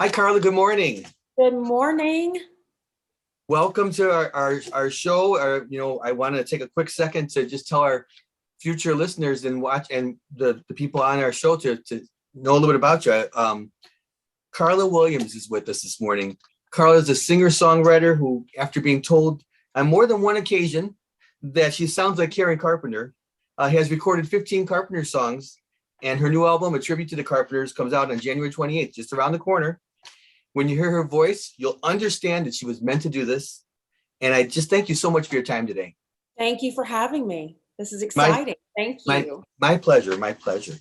Hi, Carla. Good morning. Good morning. Welcome to our show. I want to take a quick second to just tell our future listeners and watch and the people on our show to know a little bit about you. Carla Williams is with us this morning. Carla is a singer-songwriter who, after being told on more than one occasion that she sounds like Karen Carpenter, has recorded 15 Carpenter songs, and her new album, A Tribute to the Carpenters, comes out on January 28th, just around the corner. When you hear her voice, you'll understand that she was meant to do this. And I just thank you so much for your time today. Thank you for having me. This is My exciting. Thank my you. my pleasure. My pleasure.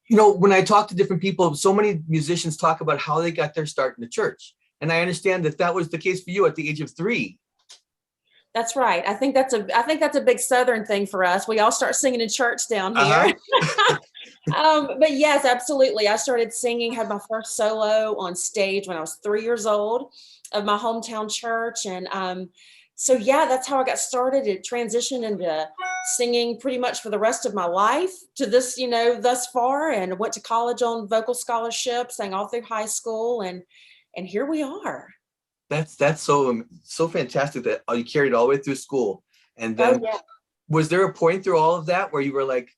You know, when I talk to different people, so many musicians talk about how they got their start in the church. And I understand that that was the case for you at the age of 3. That's right. I think that's a big Southern thing for us. We all start singing in church down here. Uh-huh. But yes, absolutely. I started singing, had my first solo on stage when I was 3 years old of my hometown church. And so, yeah, that's how I got started. It transitioned into singing pretty much for the rest of my life to this, thus far, and went to college on vocal scholarship, sang all through high school, and here we are. That's so fantastic that you carried all the way through school. And Oh, then yeah. was there a point through all of that where you were like,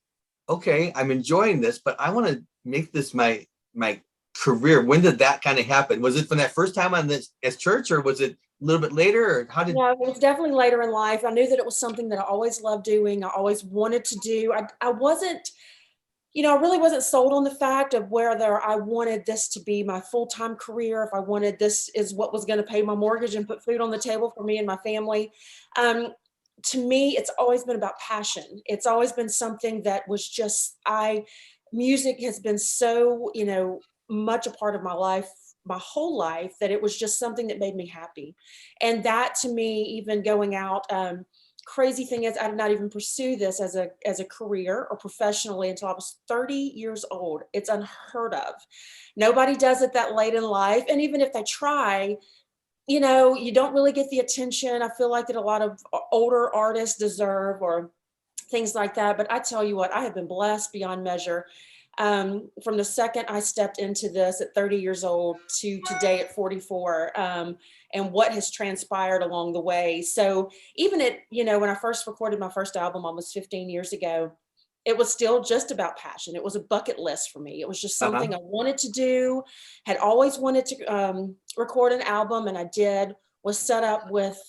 okay, I'm enjoying this, but I want to make this my career? When did that kind of happen? Was it from that first time on this as church, or was it a little bit later, or how did? No, it was definitely later in life. I knew that it was something that I always loved doing. I always wanted to do. I wasn't, I really wasn't sold on the fact of whether I wanted this to be my full-time career, if I wanted this is what was going to pay my mortgage and put food on the table for me and my family. To me, it's always been about passion. It's always been something that was just, music has been so, much a part of my life, my whole life, that it was just something that made me happy. And that to me, even going out, crazy thing is I did not even pursue this as a career or professionally until I was 30 years old. It's unheard of. Nobody does it that late in life. And even if they try, you don't really get the attention I feel like that a lot of older artists deserve, or things like that. But I tell you what, I have been blessed beyond measure. From the second I stepped into this at 30 years old to today at 44, and what has transpired along the way. So even when I first recorded my first album almost 15 years ago, it was still just about passion. It was a bucket list for me. It was just Uh-huh. something I wanted to do, had always wanted to record an album, and I did, was set up with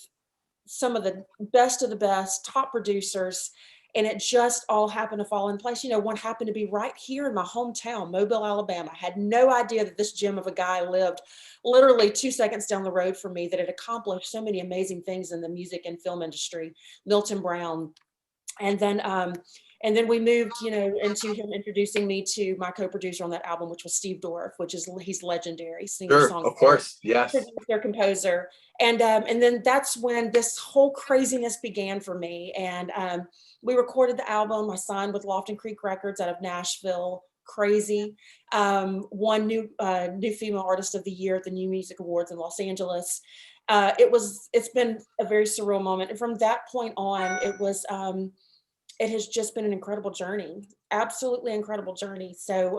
some of the best top producers, and it just all happened to fall in place. One happened to be right here in my hometown, Mobile, Alabama. I had no idea that this gem of a guy lived literally 2 seconds down the road from me, that had accomplished so many amazing things in the music and film industry, Milton Brown. And then we moved, into him introducing me to my co-producer on that album, which was Steve Dorff, he's legendary singer, Sure, of songwriter, course, yes. producer, composer. And then that's when this whole craziness began for me. And we recorded the album. I signed with Lofton Creek Records out of Nashville. Crazy. Won new female artist of the year at the New Music Awards in Los Angeles. It's been a very surreal moment. And from that point on, it has just been an incredible journey, absolutely incredible journey. So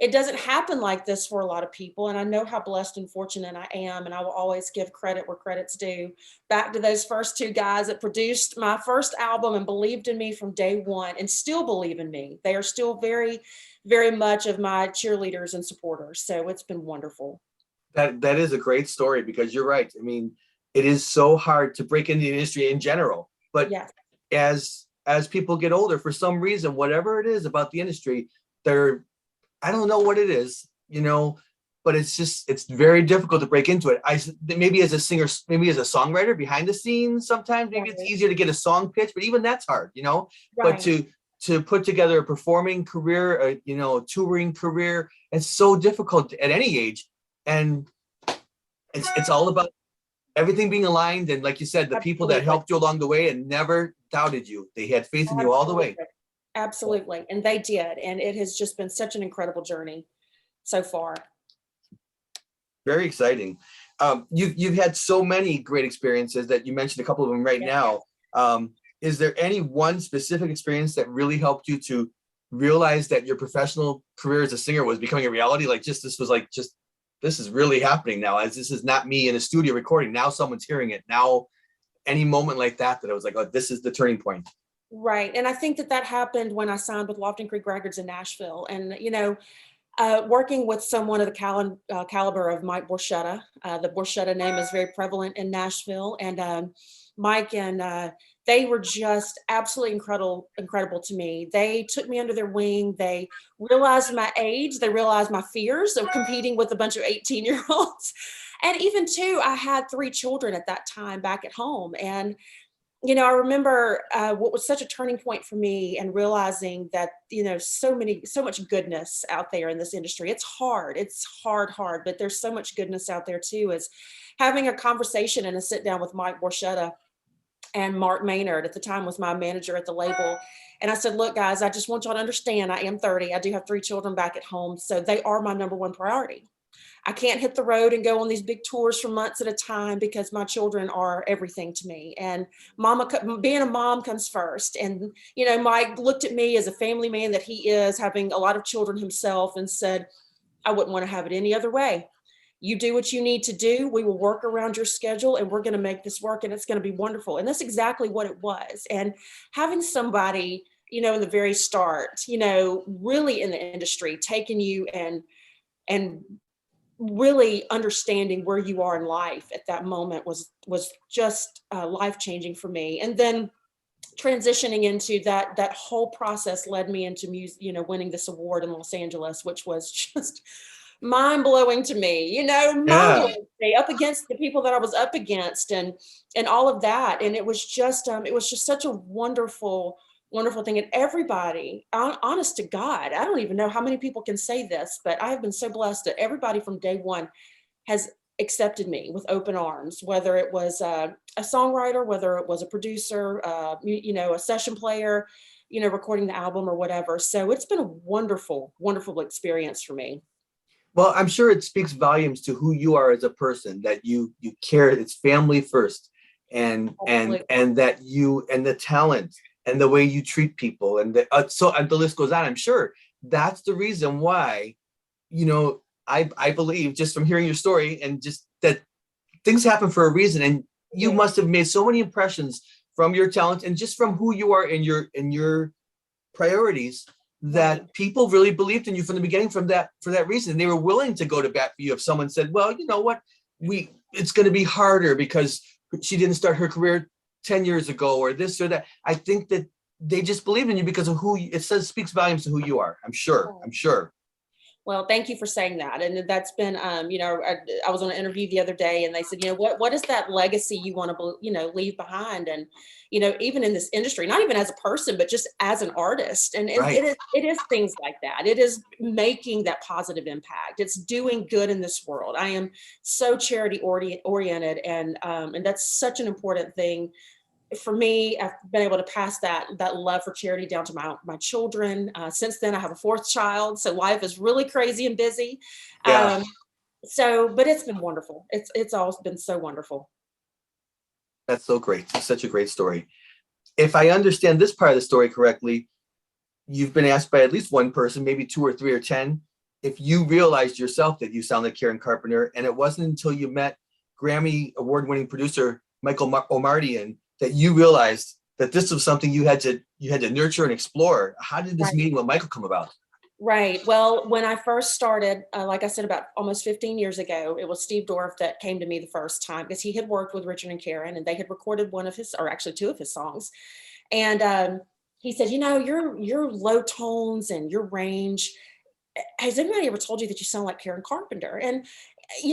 it doesn't happen like this for a lot of people. And I know how blessed and fortunate I am. And I will always give credit where credit's due. Back to those first two guys that produced my first album and believed in me from day one, and still believe in me. They are still very, very much of my cheerleaders and supporters. So it's been wonderful. That is a great story, because you're right. I mean, it is so hard to break into the industry in general, but Yes. as people get older, for some reason, whatever it is about the industry, they're, I don't know what it is, but it's very difficult to break into it. Maybe as a singer, maybe as a songwriter behind the scenes, sometimes maybe it's Right. easier to get a song pitch, but even that's hard. But Right. to put together a performing career, a touring career, it's so difficult at any age. And it's all about everything being aligned. And like you said, the people that Absolutely. helped you along the way and never doubted you, they had faith in you all the way. Absolutely. Absolutely. And they did. And it has just been such an incredible journey so far. Very exciting. You've had so many great experiences that you mentioned a couple of them right Yeah. now. Is there any one specific experience that really helped you to realize that your professional career as a singer was becoming a reality? Like, this is really happening now, as this is not me in a studio recording. Now someone's hearing it. Now, any moment like that I was like, oh, this is the turning point. Right. And I think that happened when I signed with Lofton Creek Records in Nashville. And, working with someone of the caliber of Mike Borchetta. The Borchetta name is very prevalent in Nashville, and Mike and they were just absolutely incredible to me. They took me under their wing. They realized my age. They realized my fears of competing with a bunch of 18-year-olds. And even too, I had 3 children at that time back at home. And I remember what was such a turning point for me, and realizing that, so much goodness out there in this industry. It's hard, but there's so much goodness out there too, is having a conversation and a sit down with Mike Borchetta and Mark Maynard, at the time was my manager at the label. And I said, look, guys, I just want y'all to understand, I am 30. I do have 3 children back at home. So they are my number one priority. I can't hit the road and go on these big tours for months at a time, because my children are everything to me. And being a mom comes first. And, Mike looked at me as a family man that he is, having a lot of children himself, and said, I wouldn't want to have it any other way. You do what you need to do. We will work around your schedule, and we're going to make this work, and it's going to be wonderful. And that's exactly what it was. And having somebody, in the very start, really in the industry, taking you and really understanding where you are in life at that moment was just life-changing for me. And then transitioning into that whole process led me into music, winning this award in Los Angeles, which was just mind-blowing to me, mind-blowing to me, up against the people that I was up against, and all of that. And it was just such a wonderful thing. And everybody, honest to God, I don't even know how many people can say this, but I have been so blessed that everybody from day one has accepted me with open arms, whether it was a songwriter, whether it was a producer, a session player, recording the album or whatever. So it's been a wonderful experience for me. Well, I'm sure it speaks volumes to who you are as a person, that you care. It's family first, and that you, and the talent and the way you treat people, and the list goes on. I'm sure that's the reason why, I believe, just from hearing your story, and just that things happen for a reason. And you must have made so many impressions from your talent, and just from who you are and your priorities, that people really believed in you from the beginning, for that reason. And they were willing to go to bat for you if someone said, well, you know what, it's going to be harder because she didn't start her career 10 years ago, or this or that. I think that they just believed in you because of who speaks volumes to who you are. I'm sure. Well, thank you for saying that. And that's been, I was on an interview the other day, and they said, what is that legacy you want to, leave behind? And, even in this industry, not even as a person, but just as an artist. And Right. it is things like that. It is making that positive impact. It's doing good in this world. I am so charity oriented, and that's such an important thing. For me, I've been able to pass that love for charity down to my children. Since then, I have a 4th child, so life is really crazy and busy. Yeah. But it's been wonderful. It's always been so wonderful. That's so great. It's such a great story. If I understand this part of the story correctly, you've been asked by at least one person, maybe 2 or 3 or 10, if you realized yourself that you sound like Karen Carpenter. And it wasn't until you met Grammy award-winning producer Michael Omartian that you realized that this was something you had to nurture and explore. How did this meeting with Michael come about? Right. Well, when I first started, like I said, about almost 15 years ago, it was Steve Dorff that came to me the first time, because he had worked with Richard and Karen, and they had recorded one of his, or actually 2 of his songs. And he said, your low tones and your range, has anybody ever told you that you sound like Karen Carpenter? And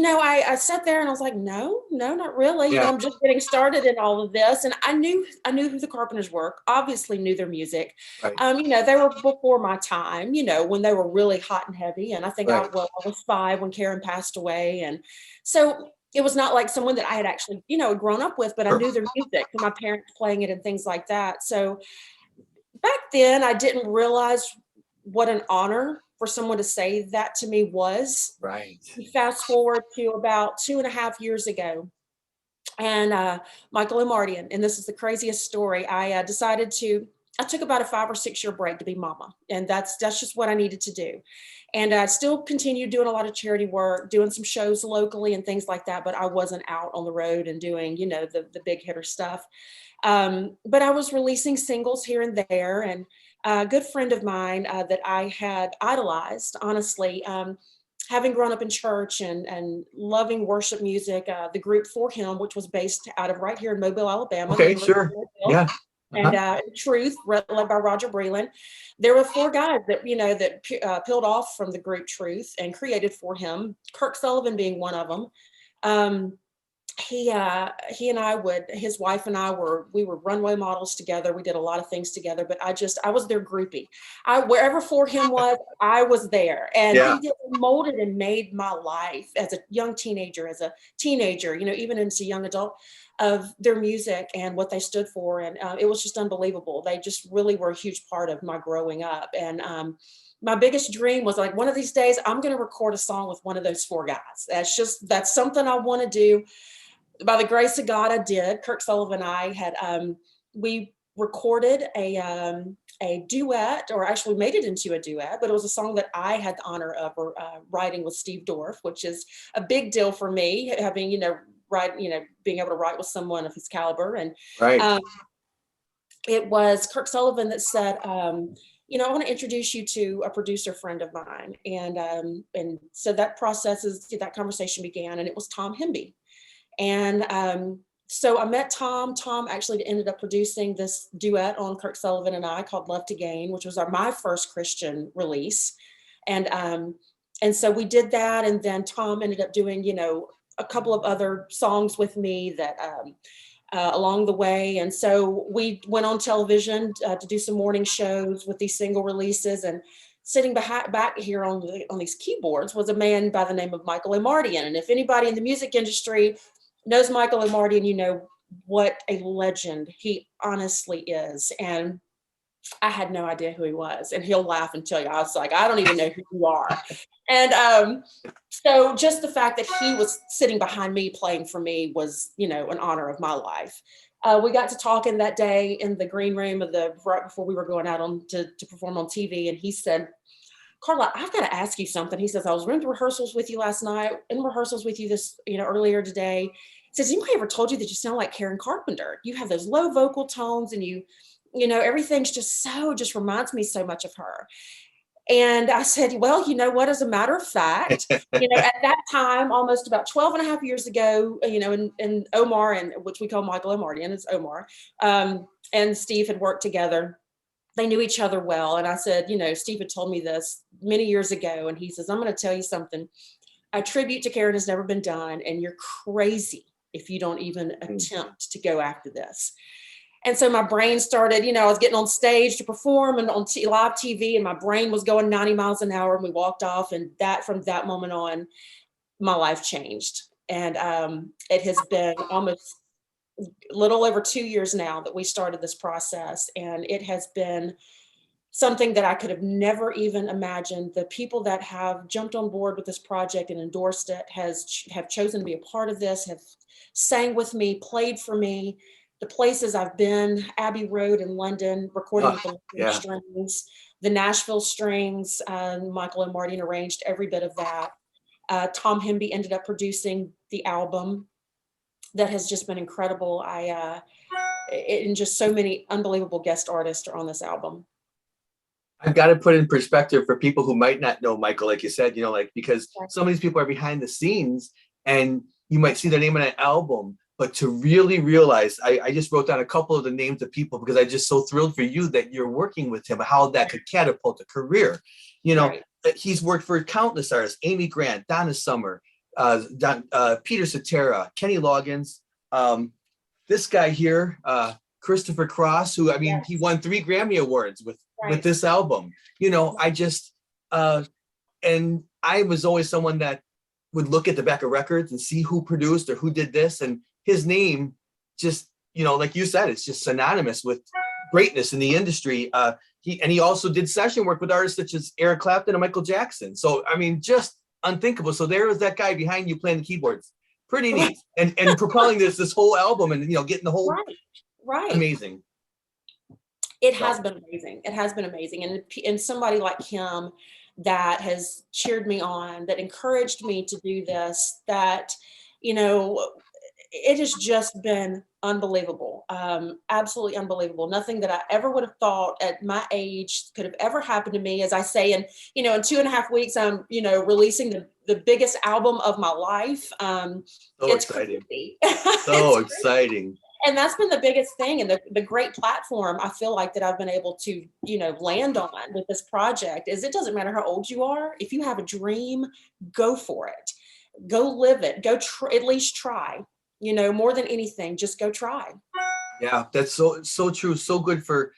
I sat there and I was like, no, not really. Yeah. I'm just getting started in all of this. And I knew who the Carpenters were, obviously knew their music. Right. They were before my time, when they were really hot and heavy. And I think I was 5 when Karen passed away. And so it was not like someone that I had actually, grown up with, but I knew their music and my parents playing it and things like that. So back then I didn't realize what an honor for someone to say that to me was. Right. Fast forward to about 2.5 years ago, and Michael Omartian, and this is the craziest story. I decided to I took about a 5 or 6 year break to be mama. And that's just what I needed to do. And I still continued doing a lot of charity work, doing some shows locally and things like that. But I wasn't out on the road and doing, the big hitter stuff. But I was releasing singles here and there. And a good friend of mine that I had idolized, honestly, having grown up in church and loving worship music, the group For Him, which was based out of right here in Mobile, Alabama, the Okay, University sure. of Mobile, Yeah. and Truth, led by Roger Breland. There were 4 guys that peeled off from the group Truth and created For Him. Kirk Sullivan being one of them. He and I his wife and I we were runway models together. We did a lot of things together, but I was their groupie. Wherever For Him was, I was there. And Yeah. he molded and made my life as a young teenager, even into young adult, of their music and what they stood for. And it was just unbelievable. They just really were a huge part of my growing up. And my biggest dream was like, one of these days I'm going to record a song with one of those 4 guys. That's something I want to do. By the grace of God, I did. Kirk Sullivan and I had, we recorded a duet, or actually made it into a duet, but it was a song that I had the honor of writing with Steve Dorff, which is a big deal for me, having, being able to write with someone of his caliber. And Right. It was Kirk Sullivan that said, I want to introduce you to a producer friend of mine. And so that conversation began, and it was Tom Hemby. And so I met Tom. Tom actually ended up producing this duet on Kirk Sullivan and I called Love to Gain, which was my first Christian release. And so we did that. And then Tom ended up doing, a couple of other songs with me that along the way. And so we went on television to do some morning shows with these single releases. And sitting back here on these keyboards was a man by the name of Michael Omartian. And if anybody in the music industry knows Michael Omartian, you know what a legend he honestly is. And I had no idea who he was. And he'll laugh and tell you, I was like, I don't even know who you are. And so just the fact that he was sitting behind me playing for me was, an honor of my life. We got to talking that day in the green room right before we were going out to perform on TV. And he said, Carla, I've got to ask you something. He says, I was in rehearsals with you last night, in rehearsals with you earlier today. He says, anybody ever told you that you sound like Karen Carpenter? You have those low vocal tones and everything's just reminds me so much of her. And I said, well, you know what, as a matter of fact, at that time, almost about 12 and a half years ago, and Omar, and which we call Michael Omartian, it's Omar, and Steve had worked together. They knew each other well. And I said, Steve had told me this many years ago. And he says, I'm going to tell you something. A tribute to Karen has never been done. And you're crazy if you don't even attempt to go after this. And so my brain started, I was getting on stage to perform and on live TV, and my brain was going 90 miles an hour. And we walked off. And from that moment on, my life changed. And it has been almost a little over 2 years now that we started this process, and it has been something that I could have never even imagined. The people that have jumped on board with this project and endorsed it have chosen to be a part of this, have sang with me, played for me. The places I've been, Abbey Road in London, recording with the strings, the Nashville strings, Michael Omartian arranged every bit of that. Tom Hemby ended up producing the album. That has just been incredible. And just so many unbelievable guest artists are on this album. I've got to put in perspective for people who might not know Michael, like you said, because some of these people are behind the scenes and you might see their name on an album, but to really realize, I just wrote down a couple of the names of people because I'm just so thrilled for you that you're working with him, how that could catapult a career. He's worked for countless artists, Amy Grant, Donna Summer, Peter Cetera, Kenny Loggins, this guy here, Christopher Cross, who, he won 3 Grammy Awards with this album. I just, and I was always someone that would look at the back of records and see who produced or who did this. And his name just, like you said, it's just synonymous with greatness in the industry. He also did session work with artists such as Eric Clapton and Michael Jackson. So, just unthinkable. So there was that guy behind you playing the keyboards. Pretty neat. And propelling this whole album and getting the whole right. Amazing. It So has been amazing. It has been amazing. And somebody like him that has cheered me on, that encouraged me to do this, that, you know, it has just been unbelievable. Absolutely unbelievable. Nothing that I ever would have thought at my age could have ever happened to me. As I say, in, you know, in 2.5 weeks, I'm, you know, releasing the biggest album of my life. so It's exciting. crazy. So It's crazy. exciting. And that's been the biggest thing, and the great platform I feel like that I've been able to, you know, land on with this project is, it doesn't matter how old you are. If you have a dream, go for it. Go live it. Go at least try. You know, more than anything, just go try. Yeah, that's so true. So good for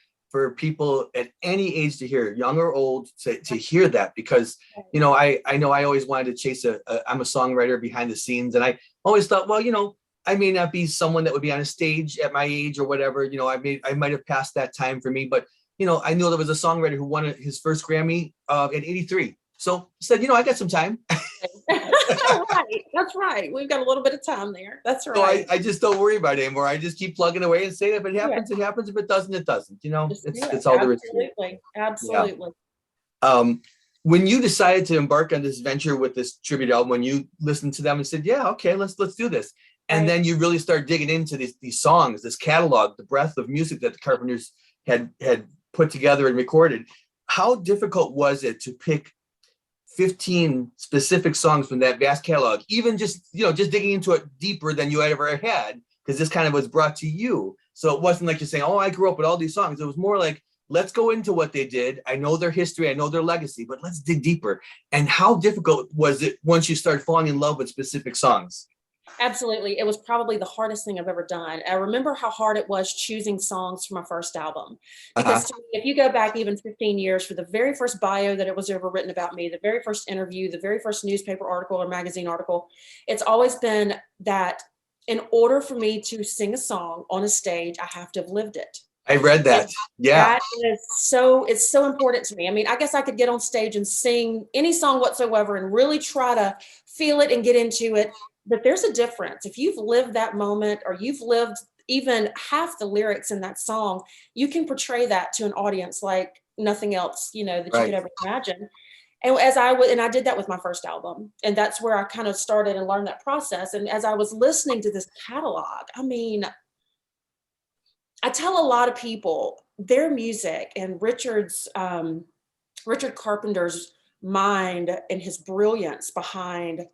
people at any age to hear, young or old, to hear that, because you know I always wanted to chase I'm a songwriter behind the scenes, and I always thought, well, you know, I may not be someone that would be on a stage at my age or whatever. You know, I might have passed that time for me, but you know, I knew there was a songwriter who won his first Grammy at 83. So I said, you know, I got some time. Right. That's right. We've got a little bit of time there. That's So right. I just don't worry about it anymore. I just keep plugging away and saying, if it Yeah. happens, it happens. If it doesn't, it doesn't. You know, Just do it. it's all there is to it. Absolutely. Yeah. Absolutely. When you decided to embark on this venture with this tribute album, when you listened to them and said, yeah, okay, let's do this. And Right. then you really start digging into these songs, this catalog, the breadth of music that the Carpenters had put together and recorded. How difficult was it to pick 15 specific songs from that vast catalog, even just, you know, just digging into it deeper than you had ever had, because this kind of was brought to you. So it wasn't like you're saying, oh, I grew up with all these songs. It was more like, let's go into what they did. I know their history, I know their legacy, but let's dig deeper. And how difficult was it once you started falling in love with specific songs? Absolutely. It was probably the hardest thing I've ever done. I remember how hard it was choosing songs for my first album. Because Uh-huh. to me, if you go back even 15 years, for the very first bio that it was ever written about me, the very first interview, the very first newspaper article or magazine article, it's always been that in order for me to sing a song on a stage, I have to have lived it. I read And that. Yeah. that is so, it's so important to me. I mean, I guess I could get on stage and sing any song whatsoever and really try to feel it and get into it. But there's a difference. If you've lived that moment, or you've lived even half the lyrics in that song, you can portray that to an audience like nothing else, you know, that you could Right. ever imagine. And as I would, and I did that with my first album, and that's where I kind of started and learned that process. And as I was listening to this catalog, I mean, I tell a lot of people their music and Richard Carpenter's mind and his brilliance behind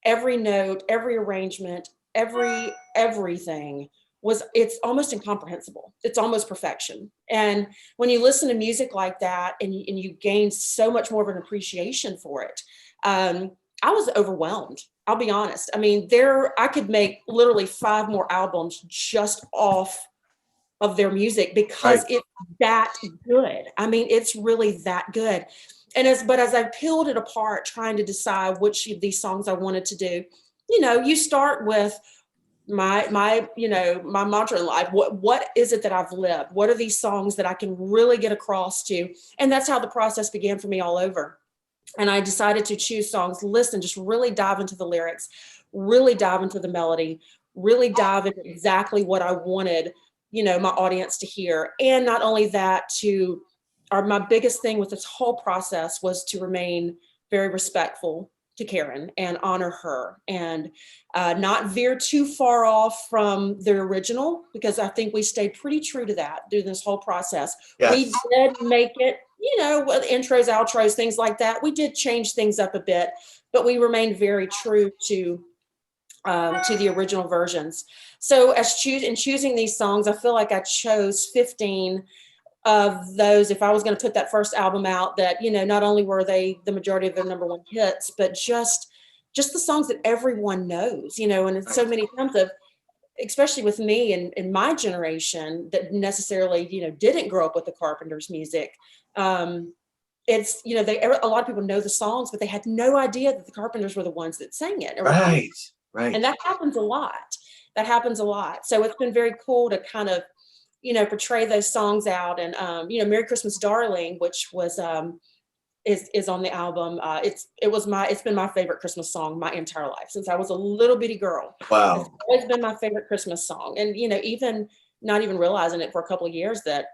every note, every arrangement, everything was, it's almost incomprehensible. It's almost perfection. And when you listen to music like that, and you gain so much more of an appreciation for it, I was overwhelmed. I'll be honest. I mean, I could make literally 5 more albums just off of their music, because Right. it's that good. I mean, it's really that good. But as I peeled it apart, trying to decide which of these songs I wanted to do, you know, you start with my mantra in life. What is it that I've lived? What are these songs that I can really get across to? And that's how the process began for me all over. And I decided to choose songs, listen, just really dive into the lyrics, really dive into the melody, really dive into exactly what I wanted, you know, my audience to hear. And not only that, my biggest thing with this whole process was to remain very respectful to Karen and honor her, and not veer too far off from the original, because I think we stayed pretty true to that through this whole process. We Yes. did make it, you know, with intros, outros, things like that. We did change things up a bit, but we remained very true to the original versions. So in choosing these songs, I feel like I chose 15 of those. If I was going to put that first album out, that, you know, not only were they the majority of their #1 hits, but just the songs that everyone knows, you know. And it's so Right. many times of, especially with me and in my generation that necessarily, you know, didn't grow up with the Carpenters music. It's, you know, a lot of people know the songs, but they had no idea that the Carpenters were the ones that sang it and recorded. Right. Right. And that happens a lot. That happens a lot. So it's been very cool to kind of, you know, portray those songs out. And you know, Merry Christmas Darling, which was is on the album. It's been my favorite Christmas song my entire life since I was a little bitty girl. It's Wow. always been my favorite Christmas song. And, you know, even not even realizing it for a couple of years, that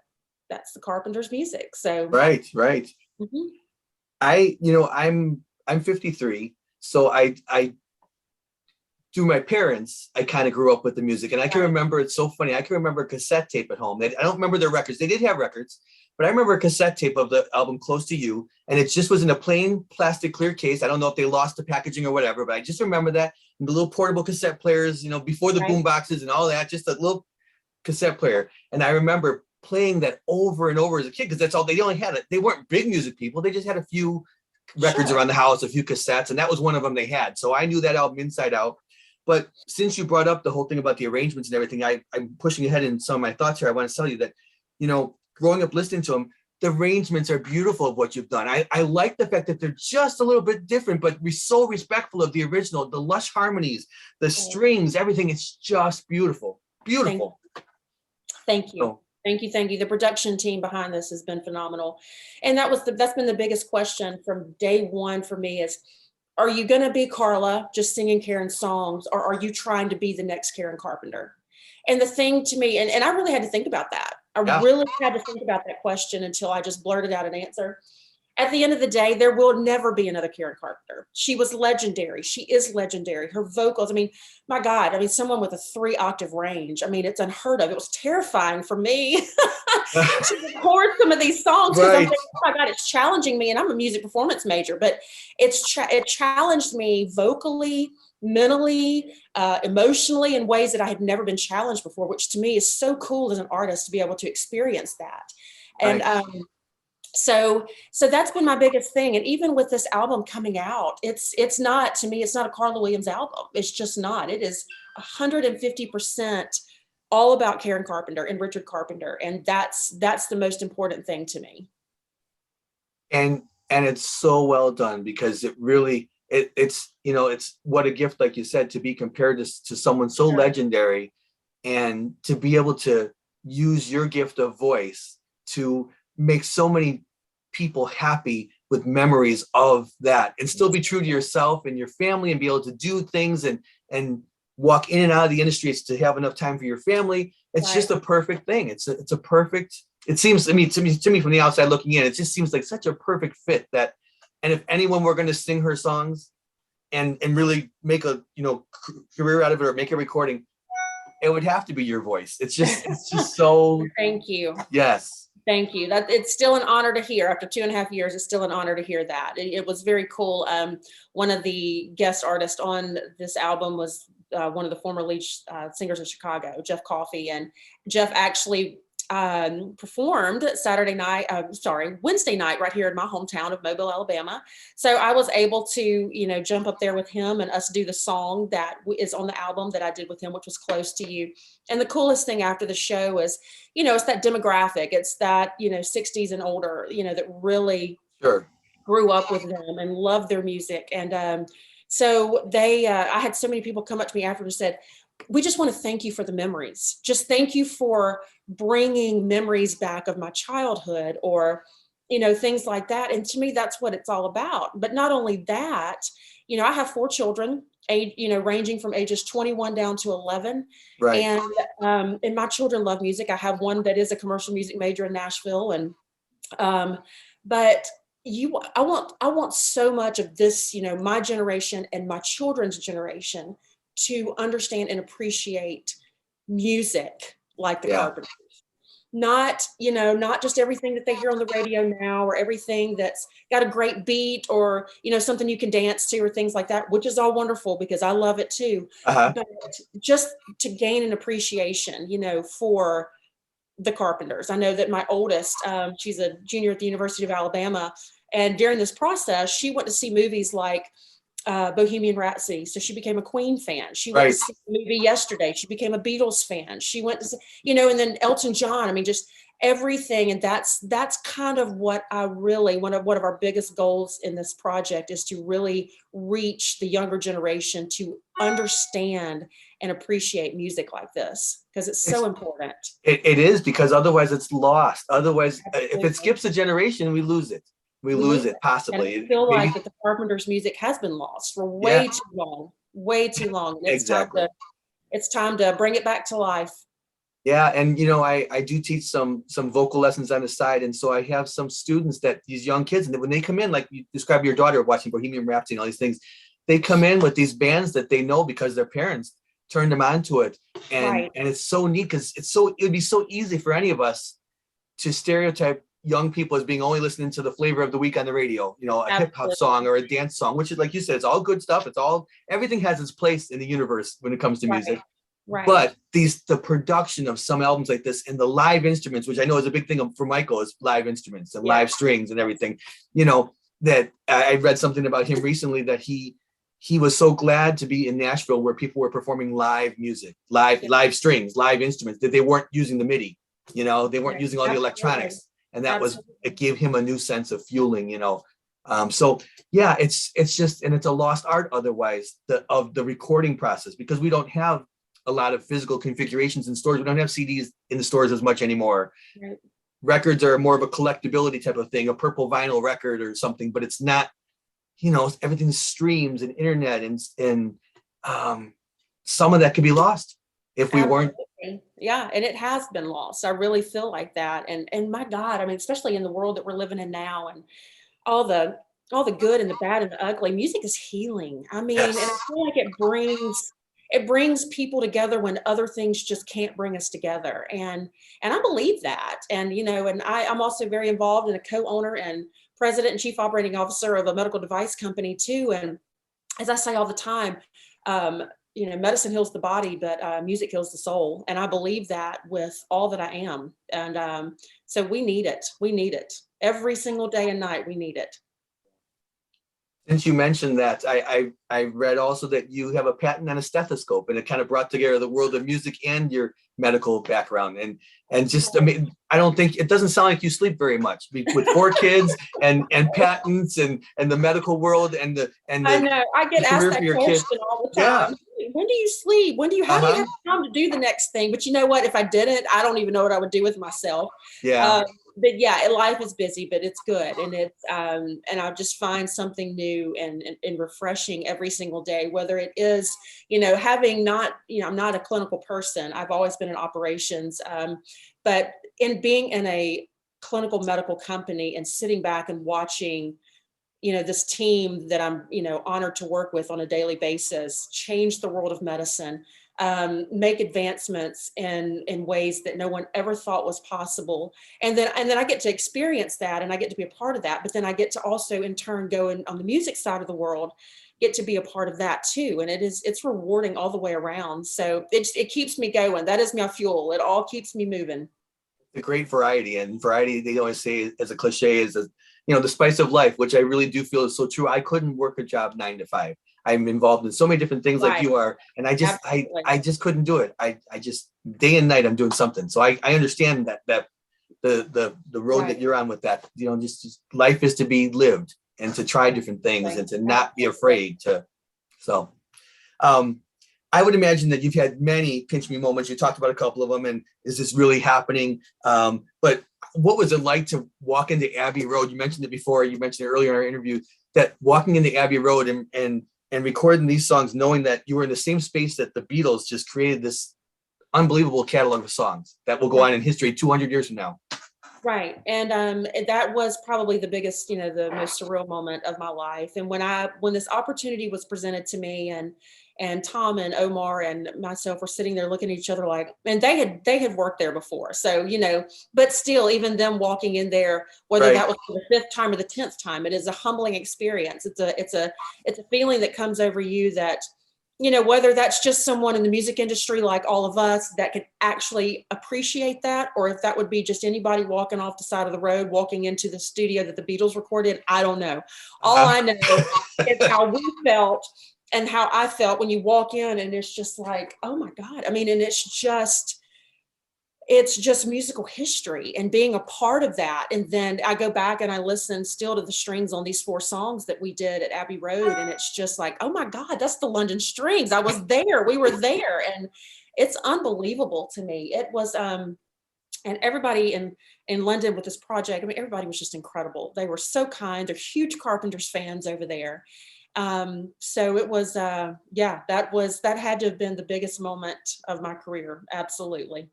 that's the Carpenters music. So Right. mhm. I'm 53, so I through my parents, I kind of grew up with the music, and I can Right. remember, it's so funny. I can remember a cassette tape at home. I don't remember their records. They did have records, but I remember a cassette tape of the album Close to You, and it just was in a plain plastic clear case. I don't know if they lost the packaging or whatever, but I just remember that, and the little portable cassette players, before the Right. boom boxes and all that, just a little cassette player. And I remember playing that over and over as a kid, because that's all they only had. It. They weren't big music people. They just had a few records Sure. around the house, a few cassettes, and that was one of them they had. So I knew that album inside out. But since you brought up the whole thing about the arrangements and everything, I'm pushing ahead in some of my thoughts here. I want to tell you that, growing up listening to them, the arrangements are beautiful of what you've done. I like the fact that they're just a little bit different, but we're so respectful of the original, the lush harmonies, the strings, everything. It's just beautiful. Beautiful. Thank you. So, Thank you. Thank you. The production team behind this has been phenomenal. And that's been the biggest question from day one for me is, are you going to be Carla just singing Karen's songs, or are you trying to be the next Karen Carpenter? And the thing to me, and I really had to think about that. I yeah. really had to think about that question until I just blurted out an answer. At the end of the day, there will never be another Karen Carpenter. She was legendary. She is legendary. Her vocals, I mean, my God, I mean, someone with a 3-octave range. I mean, it's unheard of. It was terrifying for me to record some of these songs because I'm Right. thinking, oh my God, it's challenging me. And I'm a music performance major, but it challenged me vocally, mentally, emotionally in ways that I had never been challenged before, which to me is so cool as an artist to be able to experience that. And Right. so that's been my biggest thing. And even with this album coming out, it's not, to me, it's not a Carla Williams album. It's just not. It is 150% all about Karen Carpenter and Richard Carpenter. And that's the most important thing to me. And it's so well done, because it really it's what a gift, like you said, to be compared to someone so legendary, and to be able to use your gift of voice to make so many people happy with memories of that, and still be true to yourself and your family, and be able to do things and walk in and out of the industry to have enough time for your family. It's just a perfect thing. It's a perfect, it seems, I mean, to me from the outside looking in, it just seems like such a perfect fit that, and if anyone were going to sing her songs and really make a career out of it, or make a recording, it would have to be your voice. It's just so. Thank you. Yes. Thank you. That it's still an honor to hear. After 2.5 years, it's still an honor to hear that. It was very cool. One of the guest artists on this album was one of the former lead singers in Chicago, Jeff Coffey, and Jeff actually performed Wednesday night right here in my hometown of Mobile, Alabama. So I was able to, jump up there with him and us do the song that is on the album that I did with him, which was Close to You. And the coolest thing after the show is, it's that demographic. It's that, 60s and older, that really grew up with them and loved their music. And so I had so many people come up to me after and said, we just want to thank you for the memories. Just thank you for bringing memories back of my childhood, or, things like that. And to me, that's what it's all about. But not only that, I have 4 children, ranging from ages 21 down to 11. Right. And my children love music. I have one that is a commercial music major in Nashville. But I want so much of this, my generation and my children's generation to understand and appreciate music like the Carpenters. Not just everything that they hear on the radio now, or everything that's got a great beat, or, something you can dance to, or things like that, which is all wonderful because I love it too. But just to gain an appreciation, for the Carpenters. I know that my oldest, she's a junior at the University of Alabama. And during this process, she went to see movies like Bohemian Rhapsody. So she became a Queen fan. She went to see the movie yesterday. She became a Beatles fan. She went to see, and then Elton John. I mean, just everything. And that's kind of what one of our biggest goals in this project is to really reach the younger generation to understand and appreciate music like this, because it's so important. It is, because otherwise it's lost. Otherwise, if it skips a generation, we lose it. We lose it, possibly. And I feel like that the Carpenters' music has been lost for way too long. And it's time to bring it back to life. Yeah, and I do teach some vocal lessons on the side, and so I have some students that these young kids, and when they come in, like you describe your daughter watching Bohemian Rhapsody and all these things, they come in with these bands that they know because their parents turned them on to it, and Right. it's so neat because it would be so easy for any of us to stereotype young people as being only listening to the flavor of the week on the radio, a hip hop Absolutely. song or a dance song, which is like you said, it's all good stuff. Everything has its place in the universe when it comes to music. Right. Right. But the production of some albums like this and the live instruments, which I know is a big thing for Michael, is live instruments and Yeah. live strings and everything, that I read something about him recently that he was so glad to be in Nashville where people were performing live music, live strings, live instruments, that they weren't using the MIDI, they weren't Right. using all the Absolutely. electronics. And Absolutely. it gave him a new sense of fueling, So yeah, it's just, and it's a lost art otherwise, of the recording process, because we don't have a lot of physical configurations in stores. We don't have CDs in the stores as much anymore. Right. Records are more of a collectability type of thing, a purple vinyl record or something, but it's not, everything streams and internet, and some of that could be lost if we weren't. Absolutely. Yeah, and it has been lost. I really feel like that. And my God, I mean, especially in the world that we're living in now, and all the all the good and the bad and the ugly, music is healing. I mean, and I Yes. feel like it brings people together when other things just can't bring us together. And I believe that. And and I'm also very involved in a co-owner and president and chief operating officer of a medical device company too. And as I say all the time, um, medicine heals the body, but music heals the soul. And I believe that with all that I am. And so we need it. We need it every single day and night. We need it. Since you mentioned that, I read also that you have a patent on a stethoscope, and it kind of brought together the world of music and your medical background. And just, I mean, I don't think it doesn't sound like you sleep very much with 4 kids and patents and the medical world and I the know. I get asked career for that your kids. question all the Yeah. time. When do you sleep? How do you Uh-huh. have time to do the next thing? But you know what? If I didn't, I don't even know what I would do with myself. Yeah. Um, but yeah, life is busy, but it's good. And I just find something new and refreshing every single day, whether it is, having not, I'm not a clinical person. I've always been in operations. But in being in a clinical medical company and sitting back and watching this team that I'm, honored to work with on a daily basis, change the world of medicine, make advancements in ways that no one ever thought was possible. And then I get to experience that and I get to be a part of that. But then I get to also in turn go on the music side of the world, get to be a part of that too. And it's rewarding all the way around. So it keeps me going. That is my fuel. It all keeps me moving. The great variety, and variety, they always say as a cliche, is the spice of life, which I really do feel is so true. I couldn't work a job 9 to 5. I'm involved in so many different things like Right. you are, and Absolutely. I just couldn't do it. I just, day and night I'm doing something. So I understand that the road that Right. you're on with that, just life is to be lived and to try different things and to not be afraid to. So um I would imagine that you've had many pinch me moments. You talked about a couple of them, and is this really happening? But what was it like to walk into Abbey Road? You mentioned it before. You mentioned it earlier in our interview, that walking into Abbey Road and recording these songs, knowing that you were in the same space that the Beatles just created this unbelievable catalog of songs that will go on in history 200 years from now. Right. And that was probably the biggest, the most surreal moment of my life. And when this opportunity was presented to me, and Tom and Omar and myself were sitting there looking at each other like, and they had worked there before. So, but still, even them walking in there, whether that Right. was for the 5th time or the 10th time, it is a humbling experience. It's a feeling that comes over you that, whether that's just someone in the music industry like all of us that could actually appreciate that, or if that would be just anybody walking off the side of the road, walking into the studio that the Beatles recorded, I don't know. All I know is how we felt and how I felt when you walk in and it's just like, oh my God. I mean, and it's just musical history and being a part of that. And then I go back and I listen still to the strings on these 4 songs that we did at Abbey Road. And it's just like, oh my God, that's the London strings. I was there. We were there. And it's unbelievable to me. It was, and everybody in London with this project, I mean, everybody was just incredible. They were so kind. They're huge Carpenters fans over there. So it was, that had to have been the biggest moment of my career. Absolutely.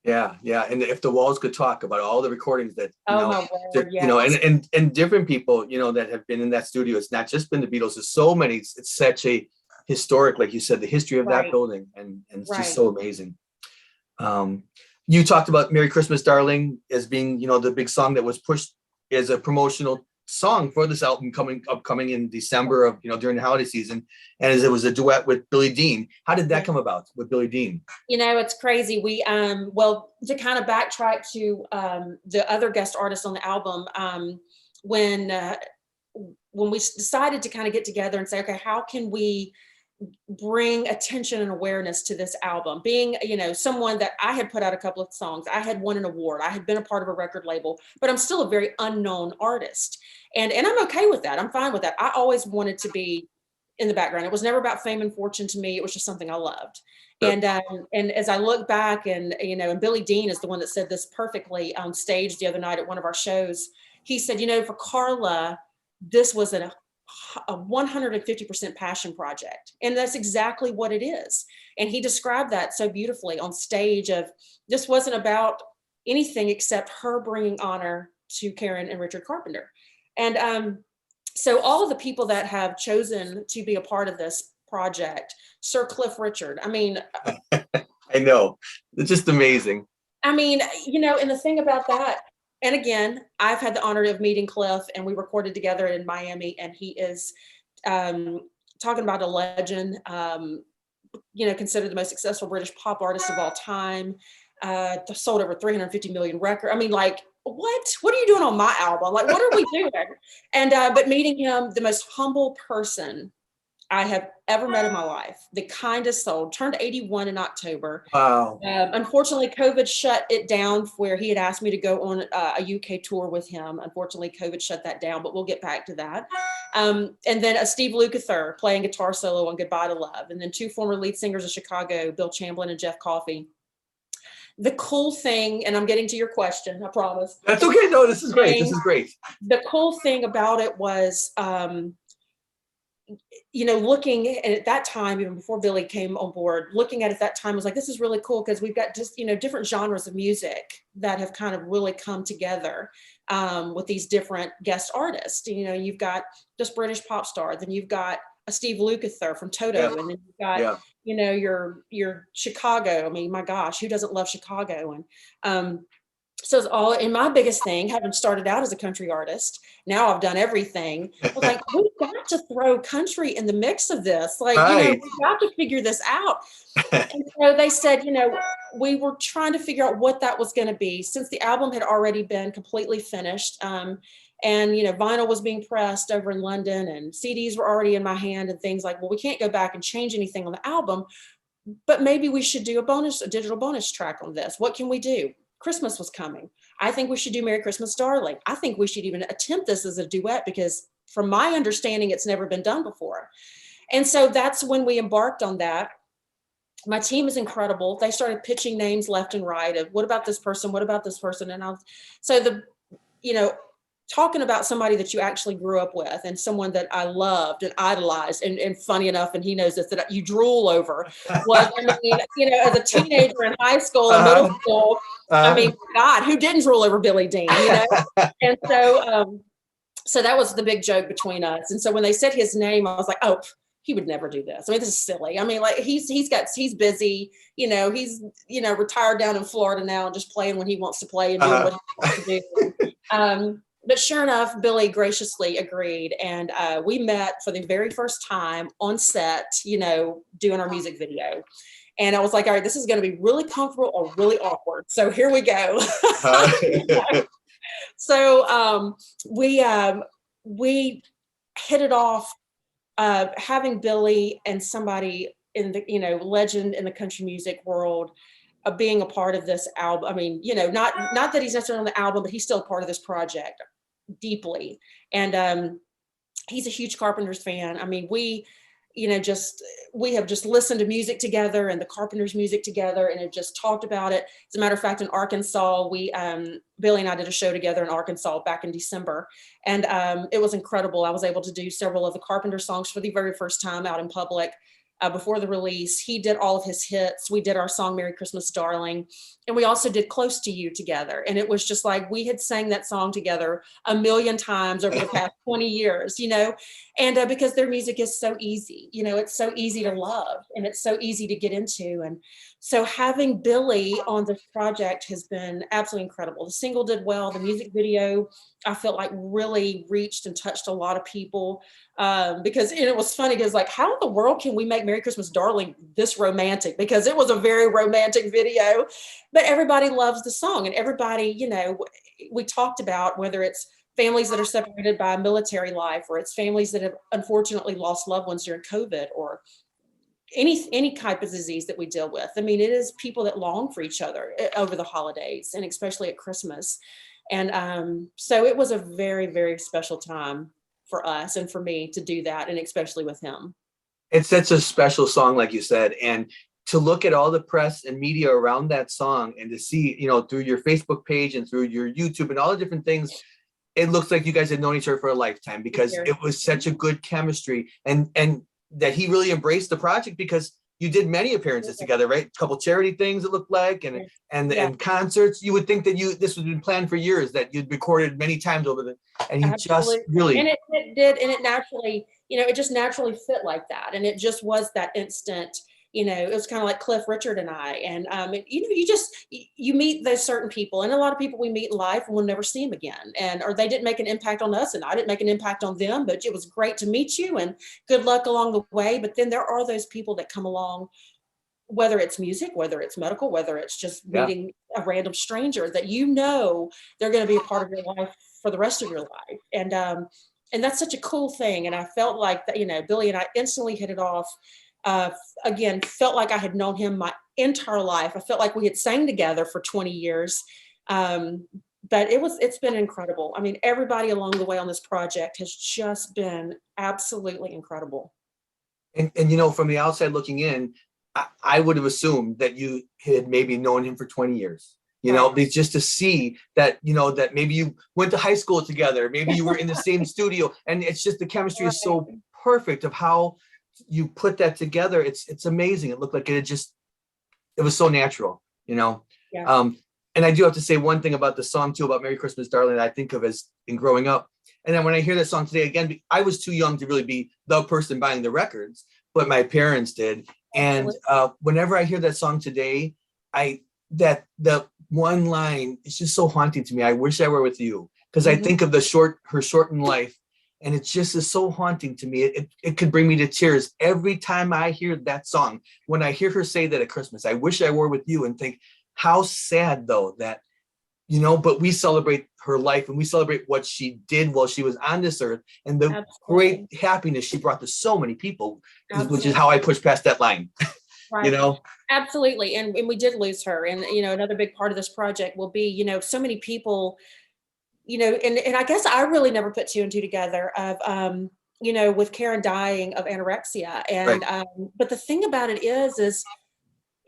Yeah, yeah. And if the walls could talk about all the recordings that, Oh my word, you know, yes. and different people, you know, that have been in that studio. It's not just been the Beatles. There's so many. It's such a historic, like you said, the history of that Right, building, and it's just right. so amazing. Um, you talked about "Merry Christmas, Darling" as being, you know, the big song that was pushed as a promotional song for this album upcoming in December of, you know, during the holiday season, and as it was a duet with Billy Dean. How did that Yeah. come about with Billy Dean? You know, it's crazy. We well, to kind of backtrack to the other guest artists on the album, when uh when we decided to kind of get together and say, okay, how can we bring attention and awareness to this album? Being, you know, someone that I had put out a couple of songs, I had won an award, I had been a part of a record label, but I'm still a very unknown artist. And I'm okay with that. I'm fine with that. I always wanted to be in the background. It was never about fame and fortune to me. It was just something I loved. Sure. And as I look back, and you know, and Billy Dean is the one that said this perfectly on stage the other night at one of our shows. He said, you know, for Carla, this was a 150% passion project. And that's exactly what it is. And he described that so beautifully on stage of, this wasn't about anything except her bringing honor to Karen and Richard Carpenter. And so all of the people that have chosen to be a part of this project, Sir Cliff Richard, I know. It's just amazing. you know, and the thing about that, and again, I've had the honor of meeting Cliff, and we recorded together in Miami, and he is um, talking about a legend, you know, considered the most successful British pop artist of all time, sold over 350 million records. I mean, like, what are you doing on my album? Like, what are we doing? And but meeting him, the most humble person I have ever met in my life, the kindest soul, turned 81 in October. Wow. Unfortunately, COVID shut it down, where he had asked me to go on a UK tour with him. Unfortunately, COVID shut that down, but we'll get back to that. And then a Steve Lukather playing guitar solo on Goodbye to Love. And then two former lead singers of Chicago, Bill Champlin and Jeff Coffey. The cool thing, and I'm getting to your question, I promise. That's okay. No, this is great. This is great. The cool thing about it was, you know, looking at that time, even before Billy came on board, looking at it that time was like, this is really cool, because we've got just, you know, different genres of music that have kind of really come together with these different guest artists. You know, you've got just British pop star, then you've got a Steve Lukather from Toto, Yeah. and then you've got, Yeah. you know, your Chicago. I mean, my gosh, who doesn't love Chicago? And so it's all in. My biggest thing, having started out as a country artist, now I've done everything. I was like, we've got to throw country in the mix of this. Like, you know, Right. we've got to figure this out. And so they said, you know, we were trying to figure out what that was going to be, since the album had already been completely finished. And, you know, vinyl was being pressed over in London, and CDs were already in my hand, and things like, well, we can't go back and change anything on the album, but maybe we should do a digital bonus track on this. What can we do? Christmas was coming. I think we should do Merry Christmas, Darling. I think we should even attempt this as a duet, because from my understanding, it's never been done before. And so that's when we embarked on that. My team is incredible. They started pitching names left and right of, what about this person? What about this person? And you know, talking about somebody that you actually grew up with, and someone that I loved and idolized, and funny enough, and he knows this, that you drool over, was, I mean, you know, as a teenager in high school and middle school, I mean, God, who didn't drool over Billy Dean, you know? And so that was the big joke between us. And so when they said his name, I was like, oh, he would never do this. I mean, this is silly. I mean, like, he's busy, you know, he's, you know, retired down in Florida now and just playing when he wants to play and doing what he wants to do. But sure enough, Billy graciously agreed. And we met for the very first time on set, you know, doing our music video. And I was like, all right, this is going to be really comfortable or really awkward. So here we go. So we hit it off, having Billy and somebody in the, you know, legend in the country music world, being a part of this album. I mean, you know, not that he's necessarily on the album, but he's still a part of this project deeply. And he's a huge Carpenters fan. I mean, we have just listened to music together, and the Carpenters music together, and have just talked about it. As a matter of fact, in Arkansas, Billy and I did a show together in Arkansas back in December, and it was incredible. I was able to do several of the Carpenter songs for the very first time out in public. before the release. He did all of his hits. We did our song Merry Christmas Darling, and we also did Close to You together. And it was just like we had sang that song together a million times over the past 20 years, and because their music is so easy, it's so easy to love and it's so easy to get into. And so having Billy on this project has been absolutely incredible. The single did well. The music video, I felt like really reached and touched a lot of people, because it was funny because like, how in the world can we make Merry Christmas Darling this romantic? Because it was a very romantic video, but everybody loves the song, and everybody, we talked about whether it's families that are separated by military life, or it's families that have unfortunately lost loved ones during COVID, or any type of disease that we deal with. I mean, it is people that long for each other over the holidays, and especially at Christmas. And so it was a very, very special time for us and for me to do that, and especially with him. It's such a special song, like you said, and to look at all the press and media around that song, and to see, through your Facebook page and through your YouTube and all the different things, it looks like you guys had known each other for a lifetime, because it was such a good chemistry, and that he really embraced the project, because you did many appearances together, right? A couple charity things, it looked like, and concerts. You would think that this would have been planned for years, that you'd recorded many times and he just really. And it did, and it naturally, it just naturally fit like that. And it just was that instant, it was kind of like Cliff Richard and I, and you meet those certain people, and a lot of people we meet in life and we'll never see them again, or they didn't make an impact on us and I didn't make an impact on them, but it was great to meet you and good luck along the way. But then there are those people that come along, whether it's music, whether it's medical, whether it's just meeting a random stranger that they're going to be a part of your life for the rest of your life. And that's such a cool thing. And I felt like that, Billy and I instantly hit it off. Again, felt like I had known him my entire life. I felt like we had sang together for 20 years. But it's been incredible. I mean, everybody along the way on this project has just been absolutely incredible. And from the outside looking in, I would have assumed that you had maybe known him for 20 years. Just to see that, that maybe you went to high school together, maybe you were in the same studio, and it's just the chemistry is so perfect of how you put that together. It's amazing. It looked like it was so natural, and I do have to say one thing about the song too, about Merry Christmas Darling, that I think of as in growing up. And then when I hear that song today, again, I was too young to really be the person buying the records, but my parents did. And whenever I hear that song today, the one line is just so haunting to me. I wish I were with you, because I think of her shortened life. And it just is so haunting to me. It could bring me to tears every time I hear that song. When I hear her say that at Christmas, I wish I were with you, and think how sad though that, but we celebrate her life and we celebrate what she did while she was on this earth, and the great happiness she brought to so many people, which is how I push past that line. Right. Absolutely. And we did lose her. And, another big part of this project will be, so many people, and I guess I really never put two and two together of, with Karen dying of anorexia. And, but the thing about it is,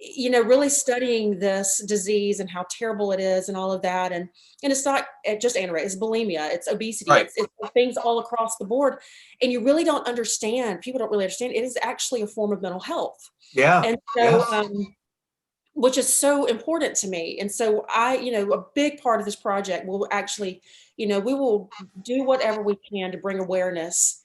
really studying this disease and how terrible it is and all of that. And it's not just anorexia, it's bulimia, it's obesity, it's things all across the board. And you really don't understand, people don't really understand, it is actually a form of mental health. Yeah. And so, which is so important to me. And so a big part of this project will actually, we will do whatever we can to bring awareness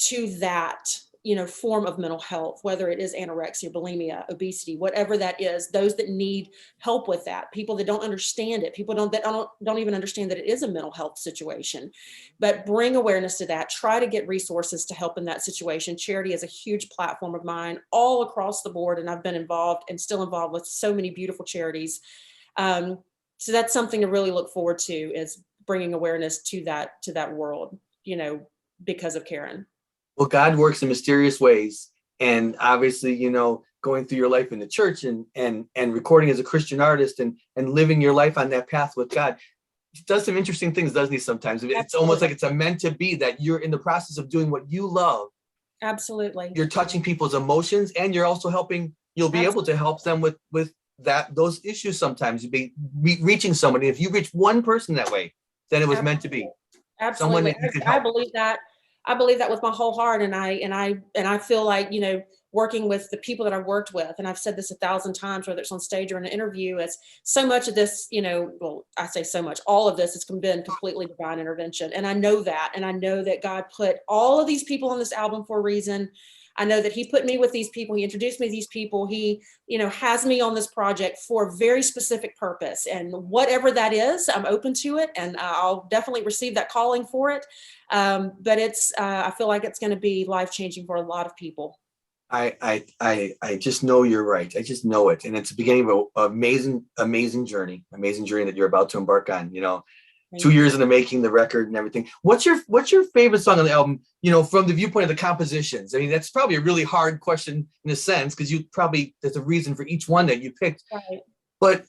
to that, form of mental health, whether it is anorexia, bulimia, obesity, whatever that is, those that need help with that, people that don't understand it, people that don't even understand that it is a mental health situation, but bring awareness to that, try to get resources to help in that situation. Charity is a huge platform of mine all across the board, and I've been involved and still involved with so many beautiful charities. So that's something to really look forward to, is bringing awareness to that world, because of Karen. Well, God works in mysterious ways, and obviously, going through your life in the church and recording as a Christian artist and living your life on that path with God, he does some interesting things, doesn't he? Sometimes it's almost like it's a meant to be, that you're in the process of doing what you love. Absolutely. You're touching people's emotions, and you're also you'll be able to help them with those issues. Sometimes you'll be reaching somebody. If you reach one person that way, then it was meant to be. Absolutely. I believe that with my whole heart. And I feel like, working with the people that I worked with, and I've said this 1,000 times, whether it's on stage or in an interview, it's so much of this, well, I say so much, all of this has been completely divine intervention. And I know that. And I know that God put all of these people on this album for a reason. I know that he put me with these people. He introduced me to these people. He, has me on this project for a very specific purpose. And whatever that is, I'm open to it. And I'll definitely receive that calling for it. But I feel like it's going to be life-changing for a lot of people. I just know you're right. I just know it. And it's the beginning of an amazing journey that you're about to embark on, 2 years in the making, the record and everything. What's your favorite song on the album, from the viewpoint of the compositions? I mean, that's probably a really hard question in a sense, because there's a reason for each one that you picked. Right. But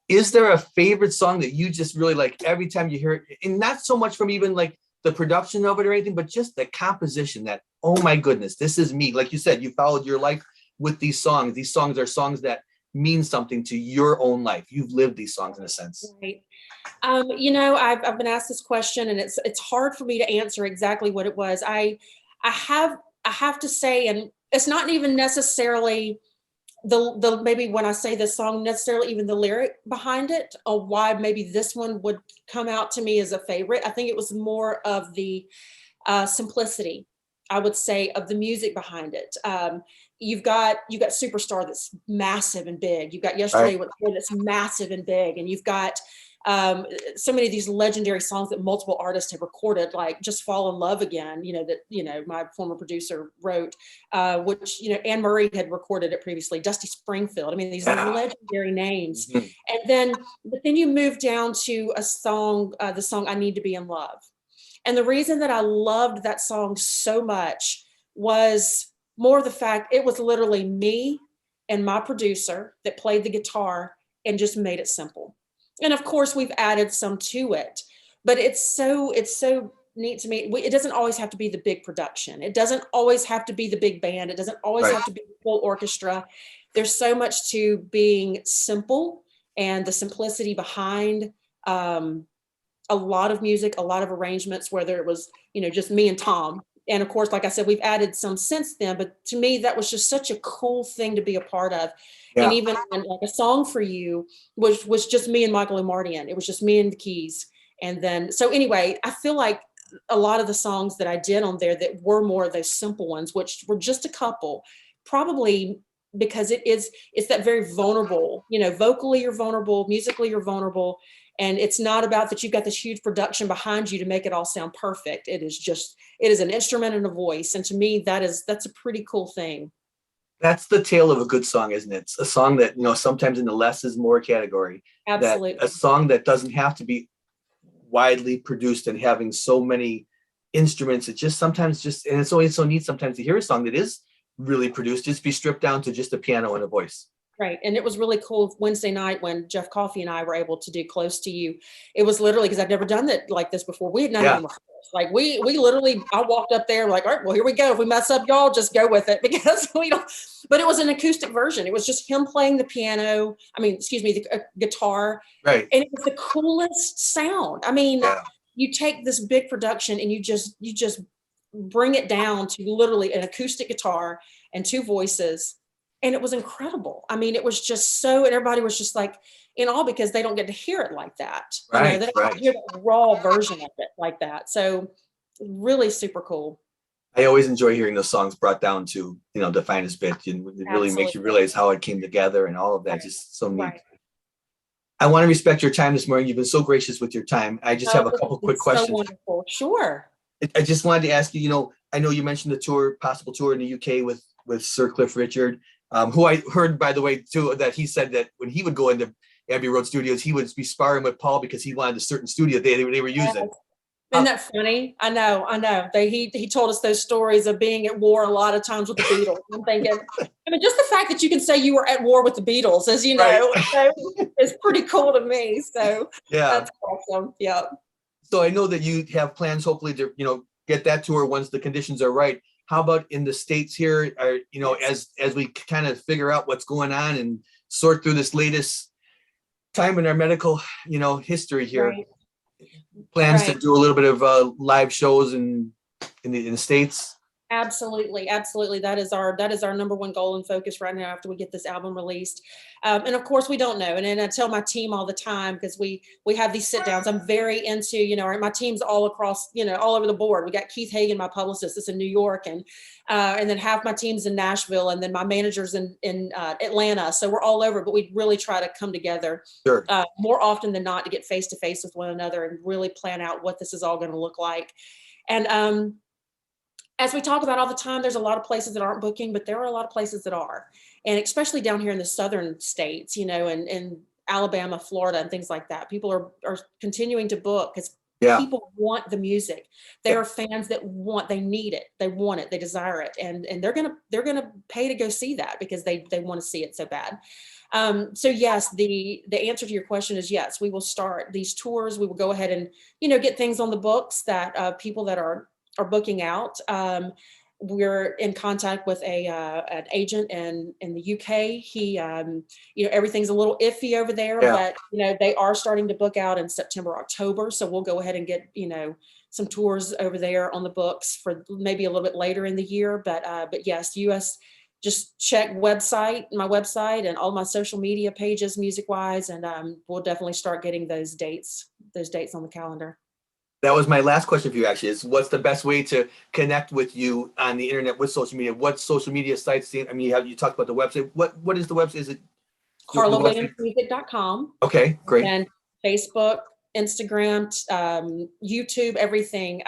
is there a favorite song that you just really like every time you hear it? And not so much from even like the production of it or anything, but just the composition that, oh my goodness, this is me. Like you said, you followed your life with these songs. These songs are songs that mean something to your own life. You've lived these songs in a sense. Right. I've been asked this question, and it's hard for me to answer exactly what it was. I have to say, and it's not even necessarily the maybe when I say this song, necessarily even the lyric behind it, or why maybe this one would come out to me as a favorite. I think it was more of the simplicity, I would say, of the music behind it. You've got Superstar that's massive and big. You've got Yesterday Right. that's massive and big, and you've got so many of these legendary songs that multiple artists have recorded, like Just Fall in Love Again, that my former producer wrote, which Anne Murray had recorded it previously, Dusty Springfield. I mean, these legendary names. Mm-hmm. But then you move down to a song, the song I Need to Be in Love. And the reason that I loved that song so much was more the fact it was literally me and my producer that played the guitar and just made it simple. And of course, we've added some to it, but it's so neat to me. It doesn't always have to be the big production. It doesn't always have to be the big band. It doesn't always have to be the full orchestra. There's so much to being simple, and the simplicity behind a lot of music, a lot of arrangements, whether it was, just me and Tom. And of course, like I said, we've added some since then, but to me, that was just such a cool thing to be a part of. Yeah. And even like A Song for You was just me and Michael Mardian. It was just me and the keys. And then, so anyway, I feel like a lot of the songs that I did on there that were more of those simple ones, which were just a couple, probably because it's that very vulnerable, vocally you're vulnerable, musically you're vulnerable. And it's not about that you've got this huge production behind you to make it all sound perfect. It is an instrument and a voice. And to me, that's a pretty cool thing. That's the tale of a good song, isn't it? It's a song that, sometimes in the less is more category. Absolutely. That a song that doesn't have to be widely produced and having so many instruments. It just sometimes and it's always so neat sometimes to hear a song that is really produced, just be stripped down to just a piano and a voice. Right. And it was really cool Wednesday night when Jeff Coffey and I were able to do Close to You. It was literally, because I've never done that like this before. We had not even rehearsed. Like we literally, I walked up there like, all right, well, here we go. If we mess up, y'all just go with it, because we don't, but it was an acoustic version. It was just him playing the piano. The guitar. Right. And it was the coolest sound. I mean, you take this big production and you just bring it down to literally an acoustic guitar and two voices. And it was incredible. I mean, it was just so, and everybody was just like in awe, because they don't get to hear it like that. Right. They don't hear the raw version of it like that. So really super cool. I always enjoy hearing those songs brought down to, the finest bit. It really makes you realize how it came together and all of that. Right. Just so neat. Right. I want to respect your time this morning. You've been so gracious with your time. I just have a couple quick questions. So wonderful. Sure. I just wanted to ask you, I know you mentioned the possible tour in the UK with Sir Cliff Richard. Who I heard, by the way, too, that he said that when he would go into Abbey Road Studios, he would be sparring with Paul because he wanted a certain studio they were using. Isn't that funny? I know. He told us those stories of being at war a lot of times with the Beatles. I'm thinking, just the fact that you can say you were at war with the Beatles, as you know, is pretty cool to me. So that's awesome. Yeah. So I know that you have plans, hopefully, to get that tour once the conditions are right. How about in the States here? As we kind of figure out what's going on and sort through this latest time in our medical, history here, right. Plans to do a little bit of live shows in the States. Absolutely, absolutely. That is our number one goal and focus right now after we get this album released. And of course, we don't know. And I tell my team all the time because we have these sit downs. I'm very into, my team's all across, all over the board. We got Keith Hagan, my publicist, is in New York, and then half my team's in Nashville, and then my manager's in Atlanta. So we're all over, but we really try to come together Sure. more often than not to get face to face with one another and really plan out what this is all going to look like. And as we talk about all the time, there's a lot of places that aren't booking, but there are a lot of places that are. And especially down here in the southern states, and Alabama, Florida, and things like that. People are continuing to book because Yeah. people want the music. There are fans that they need it, they want it, they desire it. And they're gonna pay to go see that because they want to see it so bad. So yes, the answer to your question is yes, we will start these tours. We will go ahead and, get things on the books that people that are booking out. We're in contact with an agent in the UK. He, everything's a little iffy over there, but they are starting to book out in September, October. So we'll go ahead and get some tours over there on the books for maybe a little bit later in the year. But yes, US. Just check my website and all my social media pages, music wise, and we'll definitely start getting those dates on the calendar. That was my last question for you, actually, is what's the best way to connect with you on the internet with social media? What social media sites? I mean, you talked about the website. What is the website? Is it CarlaWilliamsMusic.com. Okay, great. And Facebook, Instagram, YouTube, everything,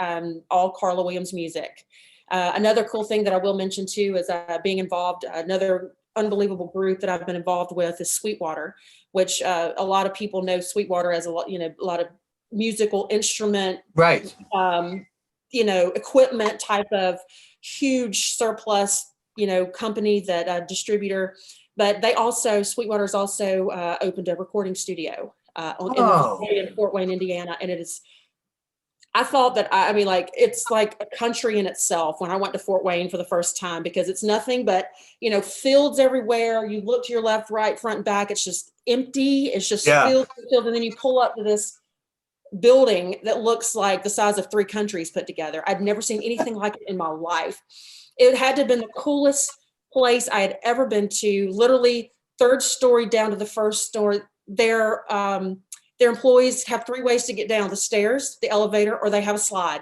all Carla Williams Music. Another cool thing that I will mention too is being involved. Another unbelievable group that I've been involved with is Sweetwater, which a lot of people know Sweetwater as a lot of musical instrument, right? Equipment type of huge surplus, company that distributor. But Sweetwater's also opened a recording studio in Fort Wayne, Indiana, and it is. I thought that it's like a country in itself when I went to Fort Wayne for the first time because it's nothing but fields everywhere. You look to your left, right, front, and back. It's just empty. It's just fields, and then you pull up to this building that looks like the size of 3 countries put together. I'd never seen anything like it in my life. It had to have been the coolest place I had ever been to. Literally, 3rd story down to the 1st story. Their employees have 3 ways to get down: the stairs, the elevator, or they have a slide.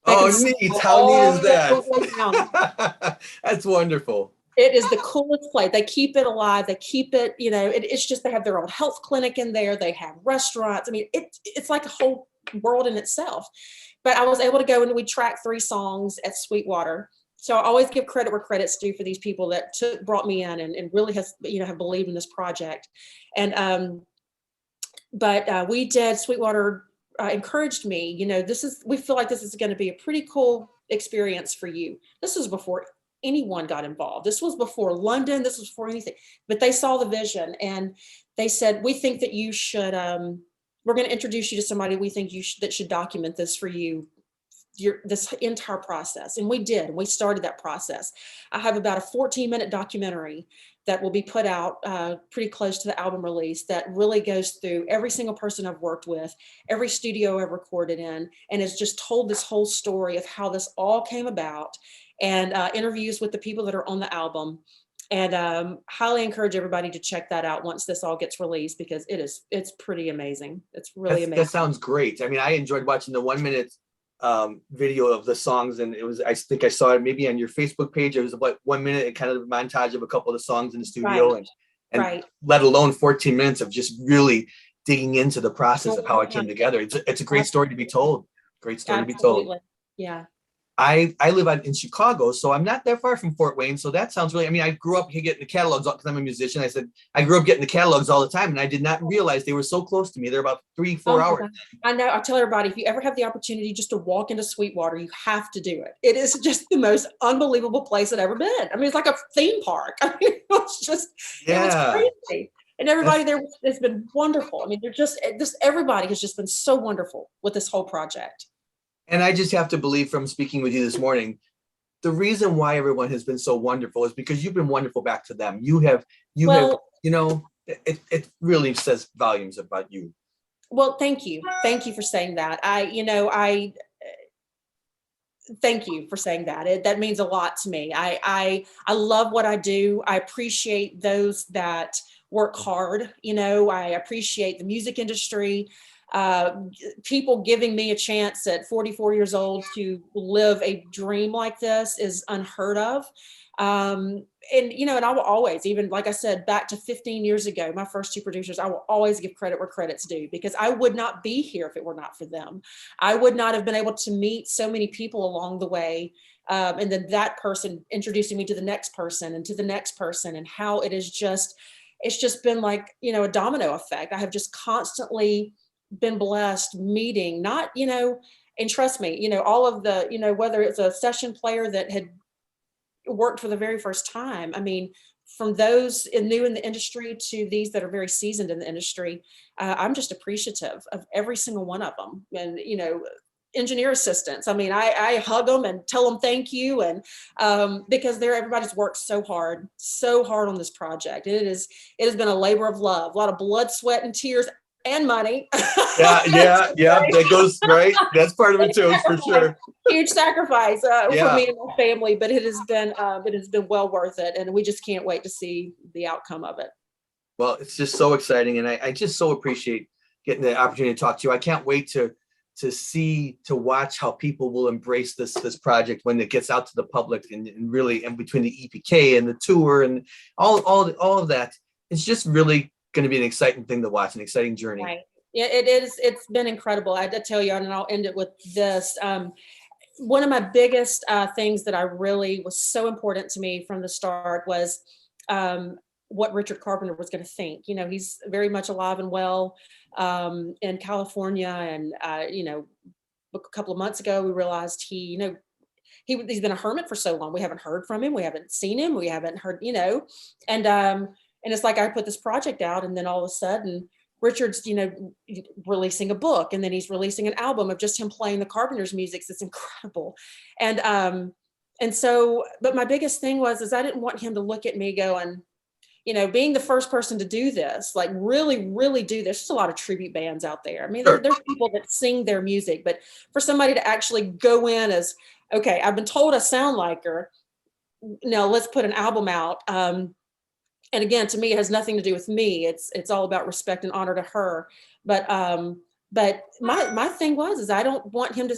Neat. How neat is that? That's wonderful. It is the coolest place. They keep it alive. They keep it, it's just, they have their own health clinic in there. They have restaurants. I mean, it's like a whole world in itself. But I was able to go and we tracked 3 songs at Sweetwater. So I always give credit where credit's due for these people that brought me in and really have believed in this project. And, but we did. Sweetwater encouraged me. We feel like this is going to be a pretty cool experience for you. This was before anyone got involved. This was before London. This was before anything. But they saw the vision and they said, "We think that you should. We're going to introduce you to somebody we think that should document this for you." This entire process. And we did. We started that process. I have about a 14-minute documentary that will be put out pretty close to the album release that really goes through every single person I've worked with, every studio I've recorded in, and has just told this whole story of how this all came about, and interviews with the people that are on the album. And highly encourage everybody to check that out once this all gets released because it's pretty amazing. It's really amazing. That sounds great. I mean, I enjoyed watching the 1-minute video of the songs, and I think I saw it maybe on your Facebook page. It was about 1 minute and kind of a montage of a couple of the songs in the studio, and let alone 14 minutes of just really digging into the process of how it came together. It's a great story to be told. Great story to be told. Yeah. I live in Chicago, so I'm not that far from Fort Wayne. So that sounds really, I mean, I grew up getting the catalogs because I'm a musician. I said, I grew up getting the catalogs all the time, and I did not realize they were so close to me. They're about 3-4 hours. I know. I tell everybody, if you ever have the opportunity just to walk into Sweetwater, you have to do it. It is just the most unbelievable place I've ever been. I mean, it's like a theme park. I mean, it was crazy. And everybody there has been wonderful. I mean, everybody has just been so wonderful with this whole project. And I just have to believe from speaking with you this morning, the reason why everyone has been so wonderful is because you've been wonderful back to them. It really says volumes about you. Well, thank you. Thank you for saying that. Thank you for saying that. That means a lot to me. I love what I do. I appreciate those that work hard. I appreciate the music industry. People giving me a chance at 44 years old to live a dream like this is unheard of. And I will always, even like I said, back to 15 years ago, my first two producers, I will always give credit where credit's due, because I would not be here if it were not for them. I would not have been able to meet so many people along the way. And then that person introducing me to the next person and to the next person, and how it's just been like, a domino effect. I have just constantly been blessed meeting, and trust me, all of the, whether it's a session player that had worked for the very first time. I mean, from those new in the industry to these that are very seasoned in the industry, I'm just appreciative of every single one of them. And, engineer assistants. I mean, I hug them and tell them thank you. And because everybody's worked so hard on this project. It has been a labor of love, a lot of blood, sweat, and tears, and money. Yeah. That goes right. That's part of it too, for sure. Huge sacrifice for me and my family, but it has been well worth it, and we just can't wait to see the outcome of it. Well, it's just so exciting, and I just so appreciate getting the opportunity to talk to you. I can't wait to watch how people will embrace this project when it gets out to the public, and really, and between the EPK and the tour and all of that. It's just really going to be an exciting thing to watch, an exciting journey. Right. Yeah, it is. It's been incredible. I had to tell you, and I'll end it with this. One of my biggest things that I really was so important to me from the start was what Richard Carpenter was going to think. He's very much alive and well in California, and a couple of months ago we realized he's been a hermit for so long. We haven't heard from him. We haven't seen him. We haven't heard, and it's like I put this project out, and then all of a sudden Richard's, releasing a book, and then he's releasing an album of just him playing the Carpenter's music. It's incredible. And so, but my biggest thing is I didn't want him to look at me going, being the first person to do this, like really, really do this. There's just a lot of tribute bands out there. I mean, Sure. There's people that sing their music, but for somebody to actually go in as, okay, I've been told I sound like her. Now let's put an album out. And again, to me, it has nothing to do with me. It's all about respect and honor to her. But my thing is I don't want him to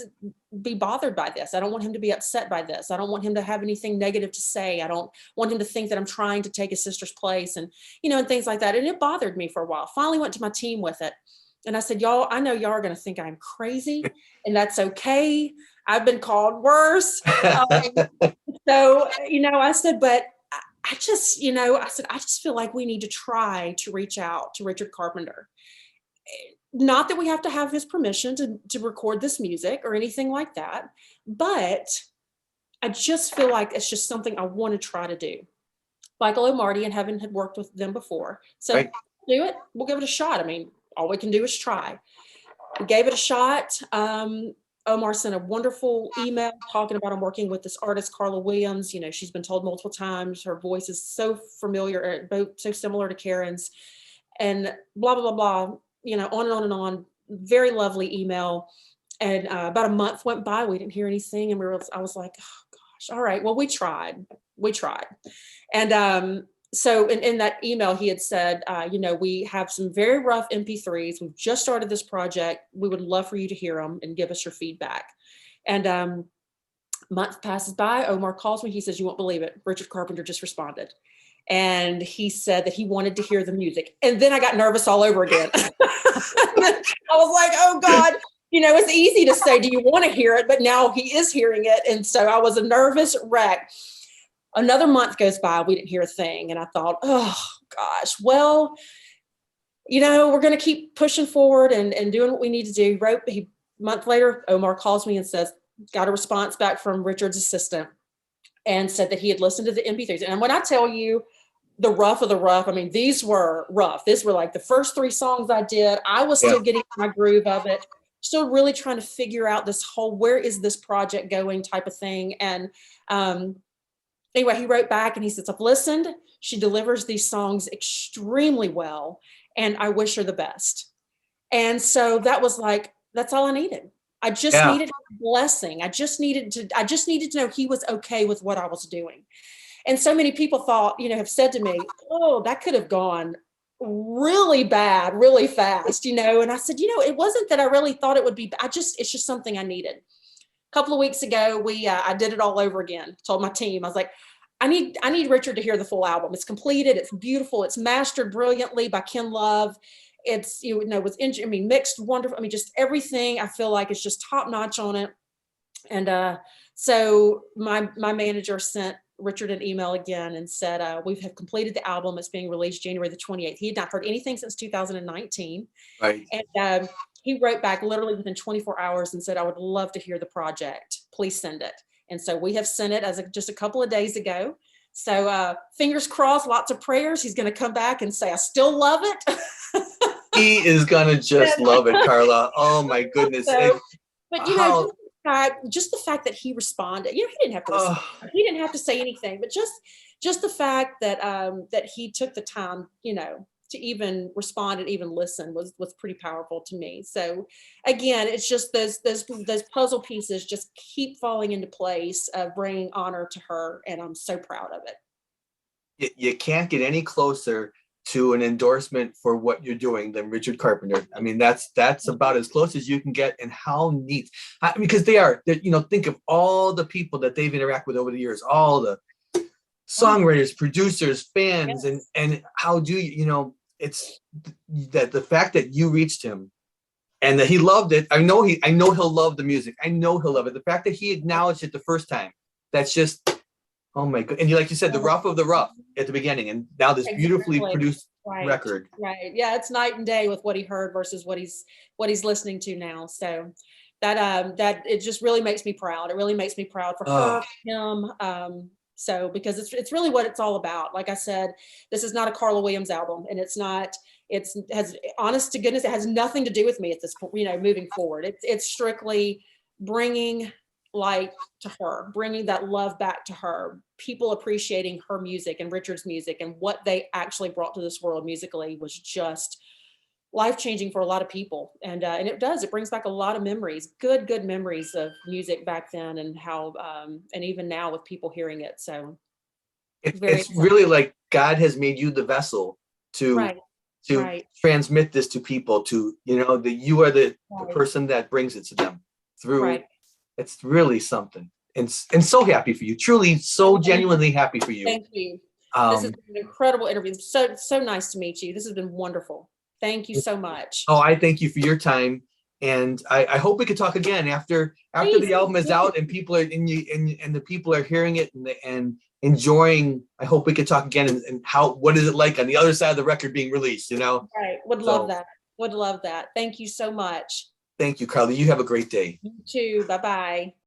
be bothered by this. I don't want him to be upset by this. I don't want him to have anything negative to say. I don't want him to think that I'm trying to take his sister's place, and and things like that. And it bothered me for a while. Finally went to my team with it. And I said, y'all, I know y'all are going to think I'm crazy, and that's okay. I've been called worse. So, I said, but I just, I just feel like we need to try to reach out to Richard Carpenter. Not that we have to have his permission to record this music or anything like that, but I just feel like it's just something I want to try to do. Michael O'Marty and Heaven had worked with them before. So Right. Do it. We'll give it a shot. I mean, all we can do is try. We gave it a shot. Omar sent a wonderful email talking about him working with this artist, Carla Williams. She's been told multiple times her voice is so familiar, both so similar to Karen's, and blah, blah, blah, blah, on and on and on. Very lovely email. And about a month went by. We didn't hear anything. And I was like, oh gosh, all right, well, we tried. And so in that email, he had said, we have some very rough MP3s. We've just started this project. We would love for you to hear them and give us your feedback. And month passes by. Omar calls me. He says, you won't believe it. Richard Carpenter just responded. And he said that he wanted to hear the music. And then I got nervous all over again. I was like, oh God, it's easy to say, do you want to hear it? But now he is hearing it. And so I was a nervous wreck. Another month goes by, we didn't hear a thing. And I thought, oh gosh, well, we're going to keep pushing forward and doing what we need to do. A month later, Omar calls me and says, got a response back from Richard's assistant and said that he had listened to the MP3s. And when I tell you the rough of the rough, I mean, these were rough. These were like the first 3 songs I did. I was still getting my groove of it, still really trying to figure out this whole, where is this project going type of thing. And, anyway, he wrote back and he says, I've listened. She delivers these songs extremely well, and I wish her the best. And so that was like, that's all I needed. I just Yeah. needed a blessing. I just needed to know he was okay with what I was doing. And so many people thought, have said to me, oh, that could have gone really bad, really fast, And I said, it wasn't that I really thought it would be, it's just something I needed. A couple of weeks ago, I did it all over again. Told my team, I was like, I need Richard to hear the full album. It's completed. It's beautiful. It's mastered brilliantly by Ken Love. It's, mixed wonderful. Just everything I feel like is just top notch on it. And so my manager sent Richard an email again and said, we have completed the album. It's being released January the 28th. He had not heard anything since 2019. Right. And he wrote back literally within 24 hours and said, I would love to hear the project. Please send it. And so we have sent it just a couple of days ago. So fingers crossed, lots of prayers. He's going to come back and say, I still love it. He is gonna just love it, Carla. Oh my goodness. So, but How, just the fact that he responded, he didn't have to respond. He didn't have to say anything, but just the fact that that he took the time, to even respond and even listen was pretty powerful to me. So again, it's just those puzzle pieces just keep falling into place of bringing honor to her, and I'm so proud of it. you can't get any closer to an endorsement for what you're doing than Richard Carpenter. That's about as close as you can get. And how neat, because they're, think of all the people that they've interacted with over the years, all the songwriters, producers, fans, Yes. and how do it's that the fact that you reached him and that he loved it. I know he'll love the music. I know he'll love it. The fact that he acknowledged it the first time, that's just, oh my god. And like you said, the rough of the rough at the beginning, and now this beautifully produced record. Right. Yeah, it's night and day with what he heard versus what he's listening to now. So that it just really makes me proud. It really makes me proud for her, him. So because it's really what it's all about. Like I said, this is not a Carla Williams album, and has honest to goodness, it has nothing to do with me at this point, moving forward. It's strictly bringing light to her, bringing that love back to her, people appreciating her music and Richard's music, and what they actually brought to this world musically was just life-changing for a lot of people. And it brings back a lot of memories, good memories of music back then, and how and even now with people hearing it. So it's really like God has made you the vessel to transmit this to people, to that you are the person that brings it to them through. It's really something, and so happy for you, truly, so genuinely happy for you. Thank you. This has been an incredible interview. So nice to meet you. This has been wonderful. Thank you so much. Oh, I thank you for your time, and I hope we could talk again after the album is out and people are and the people are hearing it and enjoying. I hope we could talk again and what is it like on the other side of the record being released? Right. Would love that. Would love that. Thank you so much. Thank you, Carly. You have a great day. You too. Bye-bye.